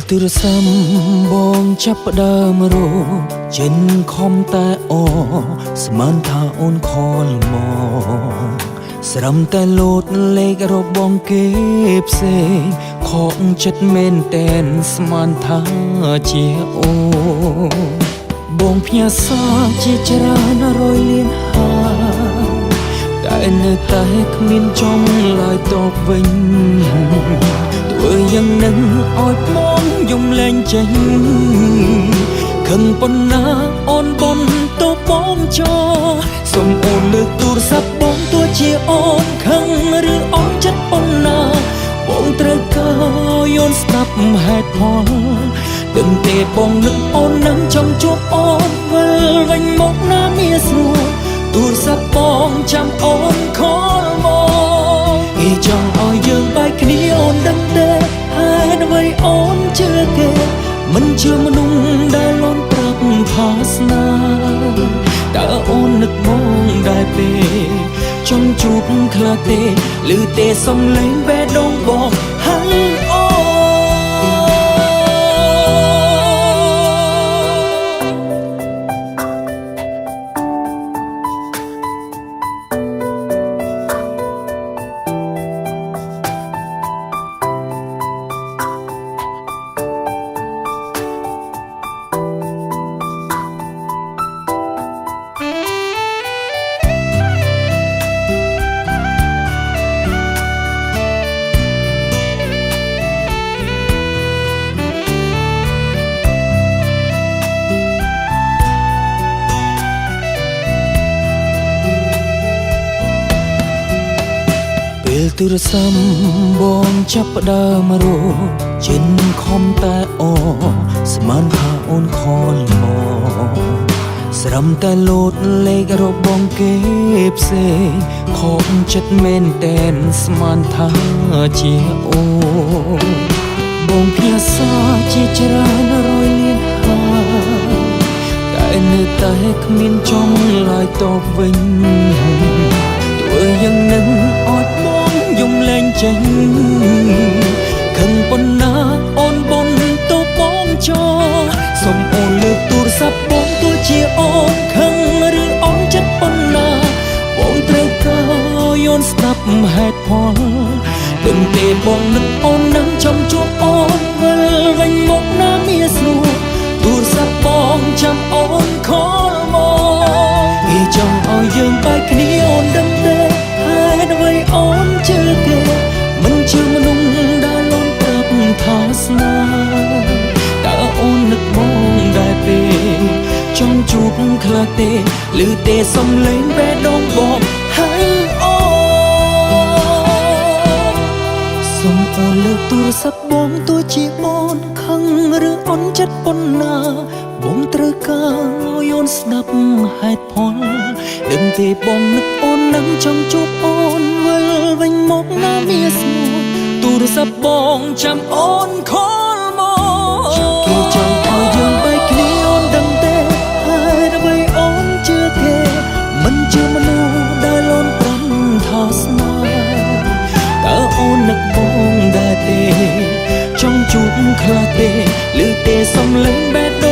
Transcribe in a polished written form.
ទូរស័ព្ទបងចាប់ផ្ដើមរោចេញខំតែអស្មានថាអូនខលមកស្រំតែលោតលេខរបងគេផ្សេងខកចិត្តមែនតែនស្មានថាជាអូបងផ្ញើសារជាច្រើនរយលានតែនៅតែគ្មានចំឡើយតបវិញធ្វើយ៉ាងនឹងឲ្យបងយំលែងចេញខឹងប៉ុណ្ណាអូនបនទៅបងចោសុំអូនលើកទូរស័ព្ទបងទោះជាអូនខឹងឬអូនចិត្តប៉ុណ្ណាបងត្រូវការយល់ស្ដាប់ហេតុផលដឹងទេបងនឹកអូននឹងចង់ជួបអូនវិលវិញមកណាមានស្រួលទូរស័ព្ទបងចាំអូនខលមកគេចង់ឲ្យយើងបែកគ្នាអូនដឹងទេហេតុអ្វីអូនជឿគេមិនជឿមនុស្សដែលលន់ប្រាប់ថាស្នេហ៍តើអូននឹកបងដែរទេចង់ជួបខ្លះទេឮទេសំឡេងបេះដូងបងហើយអូពេលទូរស័ព្ទបងចាប់ផ្ដើមរោចេញខំតែអស្មានថាអូនខលមកស្រំតែលោតលេខរបងគេផ្សេងខកចិត្តមែនតែនស្មានថាជាអូបងផ្ញើសារជាច្រើនរយលានតែនៅតែគ្មានចំឡើយតបវិញធ្វើយ៉ាងនឹងអត់បងយំលែងចេញខឹងប៉ុណ្ណាអូនបនទៅបងចោសុំអូនលើកទូរស័ព្ទបងទោះជាអូនខឹងឬអូនចិត្តប៉ុណ្ណាបងត្រូវការយល់ស្ដាប់ហេតុផលដឹងទេបងនឹកអូននឹងចង់ជួបអូនវិលវិញមកណាមានស្រួលទូរស័ព្ទបងចាំអូនខលមកគេចង់ឲ្យយើងបែកគ្នាអូនដឹងទេហេតុអ្វីអូនជឿគេមិនជឿមនុស្សដែលលន់ប្រាប់ថាស្នេហ៍តើអូននឹកបងដែរទេចង់ជួបខ្លះទេឮទេសំឡេងបេះដូងបងហើយអូសុំអូនលើកទូរស័ព្ទបងទោះជាអូនខឹងឬអូនចិត្តប៉ុណ្ណាបងត្រូវការយល់ស្ដាប់ហេតុផលដឹងទេបងនឹកអូននឹងចង់ជួបអូនវិលវិញមកណាមានស្រួលទូរស័ព្ទបងចាំអូនខលមកគេចង់ឲ្យយើងបែកគ្នាអូនដឹងទេហេតុអ្វីអូនជឿគេមិនជឿមនុស្សដែលលន់ប្រាំថាស្នេហ៍តើអូននឹកបងដែរទេចង់ជួបខ្លះទេឮទេសំឡេងបេះដូង